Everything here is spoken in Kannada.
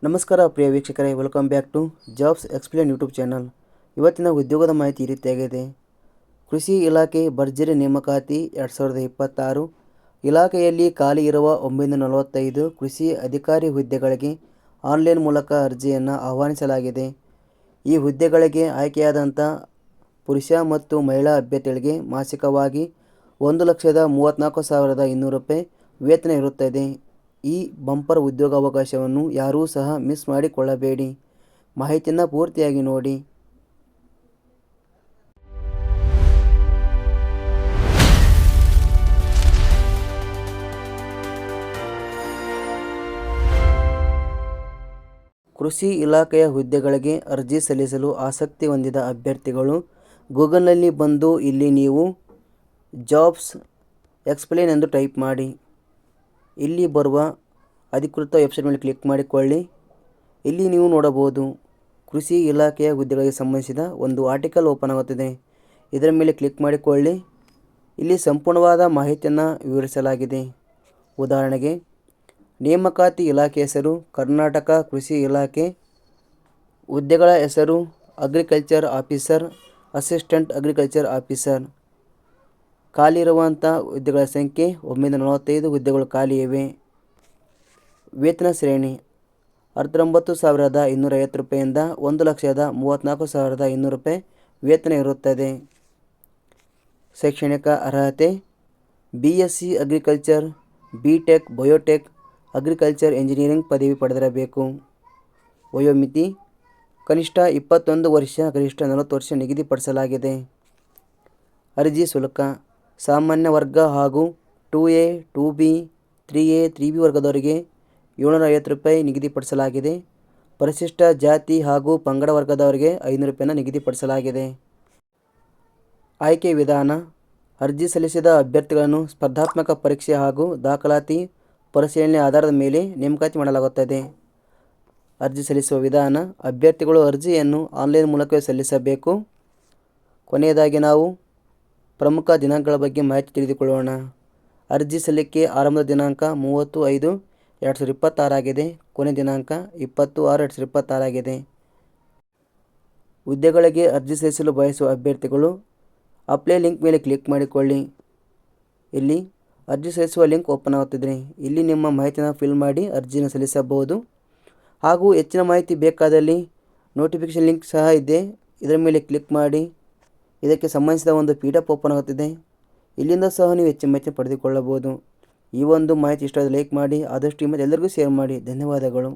ನಮಸ್ಕಾರ ಪ್ರಿಯ ವೀಕ್ಷಕರೇ, welcome back to Jobs Explain YouTube channel. ಇವತ್ತಿನ ಉದ್ಯೋಗದ ಮಾಹಿತಿ ಈ ರೀತಿಯಾಗಿದೆ. ಕೃಷಿ ಇಲಾಖೆ ಭರ್ಜರಿ ನೇಮಕಾತಿ 2026. ಇಲಾಖೆಯಲ್ಲಿ ಖಾಲಿ ಇರುವ 945 ಕೃಷಿ ಅಧಿಕಾರಿ ಹುದ್ದೆಗಳಿಗೆ ಆನ್ಲೈನ್ ಮೂಲಕ ಅರ್ಜಿಯನ್ನು ಆಹ್ವಾನಿಸಲಾಗಿದೆ. ಈ ಹುದ್ದೆಗಳಿಗೆ ಆಯ್ಕೆಯಾದಂಥ ಪುರುಷ ಮತ್ತು ಮಹಿಳಾ ಅಭ್ಯರ್ಥಿಗಳಿಗೆ ಮಾಸಿಕವಾಗಿ 1,34,200 ರೂಪಾಯಿ ವೇತನ ಇರುತ್ತದೆ. ಈ ಬಂಪರ್ ಉದ್ಯೋಗಾವಕಾಶವನ್ನು ಯಾರೂ ಸಹ ಮಿಸ್ ಮಾಡಿಕೊಳ್ಳಬೇಡಿ. ಮಾಹಿತಿಯನ್ನು ಪೂರ್ತಿಯಾಗಿ ನೋಡಿ. ಕೃಷಿ ಇಲಾಖೆಯ ಹುದ್ದೆಗಳಿಗೆ ಅರ್ಜಿ ಸಲ್ಲಿಸಲು ಆಸಕ್ತಿ ಹೊಂದಿದ ಅಭ್ಯರ್ಥಿಗಳು ಗೂಗಲ್ನಲ್ಲಿ ಬಂದು ಇಲ್ಲಿ ನೀವು ಜಾಬ್ಸ್ ಎಕ್ಸ್ಪ್ಲೇನ್ ಎಂದು ಟೈಪ್ ಮಾಡಿ. ಇಲ್ಲಿ ಬರುವ ಅಧಿಕೃತ ವೆಬ್ಸೈಟ್ ಮೇಲೆ ಕ್ಲಿಕ್ ಮಾಡಿಕೊಳ್ಳಿ. ಇಲ್ಲಿ ನೀವು ನೋಡಬಹುದು ಕೃಷಿ ಇಲಾಖೆಯ ಹುದ್ದೆಗಳಿಗೆ ಸಂಬಂಧಿಸಿದ ಒಂದು ಆರ್ಟಿಕಲ್ ಓಪನ್ ಆಗುತ್ತದೆ. ಇದರ ಮೇಲೆ ಕ್ಲಿಕ್ ಮಾಡಿಕೊಳ್ಳಿ. ಇಲ್ಲಿ ಸಂಪೂರ್ಣವಾದ ಮಾಹಿತಿಯನ್ನು ವಿವರಿಸಲಾಗಿದೆ. ಉದಾಹರಣೆಗೆ, ನೇಮಕಾತಿ ಇಲಾಖೆ ಹೆಸರು ಕರ್ನಾಟಕ ಕೃಷಿ ಇಲಾಖೆ, ಹುದ್ದೆಗಳ ಹೆಸರು agriculture officer, assistant agriculture officer. ಖಾಲಿ ಇರುವಂಥ ಹುದ್ದೆಗಳ ಸಂಖ್ಯೆ 945 ಹುದ್ದೆಗಳು ಖಾಲಿ ಇವೆ. ವೇತನ ಶ್ರೇಣಿ 19,250 ರೂಪಾಯಿಂದ 1,34,200 ರೂಪಾಯಿ ವೇತನ ಇರುತ್ತದೆ. ಶೈಕ್ಷಣಿಕ ಅರ್ಹತೆ BSc agriculture, BTech biotech, agriculture engineering ಪದವಿ ಪಡೆದಿರಬೇಕು. ವಯೋಮಿತಿ ಕನಿಷ್ಠ 21 ವರ್ಷ, ಗರಿಷ್ಠ 40 ವರ್ಷ ನಿಗದಿಪಡಿಸಲಾಗಿದೆ. ಅರ್ಜಿ ಶುಲ್ಕ ಸಾಮಾನ್ಯ ವರ್ಗ ಹಾಗೂ 2A, 2B, 3A, 3B ವರ್ಗದವರಿಗೆ 750 ರೂಪಾಯಿ ನಿಗದಿಪಡಿಸಲಾಗಿದೆ. ಪರಿಶಿಷ್ಟ ಜಾತಿ ಹಾಗೂ ಪಂಗಡ ವರ್ಗದವರಿಗೆ 500 ರೂಪಾಯಿನ ನಿಗದಿಪಡಿಸಲಾಗಿದೆ. ಆಯ್ಕೆ ವಿಧಾನ ಅರ್ಜಿ ಸಲ್ಲಿಸಿದ ಅಭ್ಯರ್ಥಿಗಳನ್ನು ಸ್ಪರ್ಧಾತ್ಮಕ ಪರೀಕ್ಷೆ ಹಾಗೂ ದಾಖಲಾತಿ ಪರಿಶೀಲನೆ ಆಧಾರದ ಮೇಲೆ ನೇಮಕಾತಿ ಮಾಡಲಾಗುತ್ತದೆ. ಅರ್ಜಿ ಸಲ್ಲಿಸುವ ವಿಧಾನ ಅಭ್ಯರ್ಥಿಗಳು ಅರ್ಜಿಯನ್ನು ಆನ್ಲೈನ್ ಮೂಲಕವೇ ಸಲ್ಲಿಸಬೇಕು. ಕೊನೆಯದಾಗಿ ನಾವು ಪ್ರಮುಖ ದಿನಾಂಕಗಳ ಬಗ್ಗೆ ಮಾಹಿತಿ ತಿಳಿದುಕೊಳ್ಳೋಣ. ಅರ್ಜಿ ಸಲ್ಲಿಕೆ ಆರಂಭದ ದಿನಾಂಕ 30/5/2026 ಆಗಿದೆ. ಕೊನೆ ದಿನಾಂಕ 20/6/2026 ಆಗಿದೆ. ಹುದ್ದೆಗಳಿಗೆ ಅರ್ಜಿ ಸಲ್ಲಿಸಲು ಬಯಸುವ ಅಭ್ಯರ್ಥಿಗಳು ಅಪ್ಲೈ ಲಿಂಕ್ ಮೇಲೆ ಕ್ಲಿಕ್ ಮಾಡಿಕೊಳ್ಳಿ. ಇಲ್ಲಿ ಅರ್ಜಿ ಸಲ್ಲಿಸುವ ಲಿಂಕ್ ಓಪನ್ ಆಗುತ್ತಿದೆ. ಇಲ್ಲಿ ನಿಮ್ಮ ಮಾಹಿತಿಯನ್ನು ಫಿಲ್ ಮಾಡಿ ಅರ್ಜಿಯನ್ನು ಸಲ್ಲಿಸಬಹುದು. ಹಾಗೂ ಹೆಚ್ಚಿನ ಮಾಹಿತಿ ಬೇಕಾದಲ್ಲಿ ನೋಟಿಫಿಕೇಷನ್ ಲಿಂಕ್ ಸಹ ಇದೆ. ಇದರ ಮೇಲೆ ಕ್ಲಿಕ್ ಮಾಡಿ ಇದಕ್ಕೆ ಸಂಬಂಧಿಸಿದ ಒಂದು PDF ಓಪನ್ ಆಗುತ್ತಿದೆ. ಇಲ್ಲಿಂದ ಸಹ ನೀವು ಹೆಚ್ಚಿನ ಮಾಹಿತಿ ಪಡೆದುಕೊಳ್ಳಬಹುದು. ಈ ಒಂದು ಮಾಹಿತಿ ಇಷ್ಟ ಆದರೆ ಲೈಕ್ ಮಾಡಿ, ಆದಷ್ಟು ಈ ಮಾಹಿತಿ ಎಲ್ಲರಿಗೂ ಶೇರ್ ಮಾಡಿ. ಧನ್ಯವಾದಗಳು.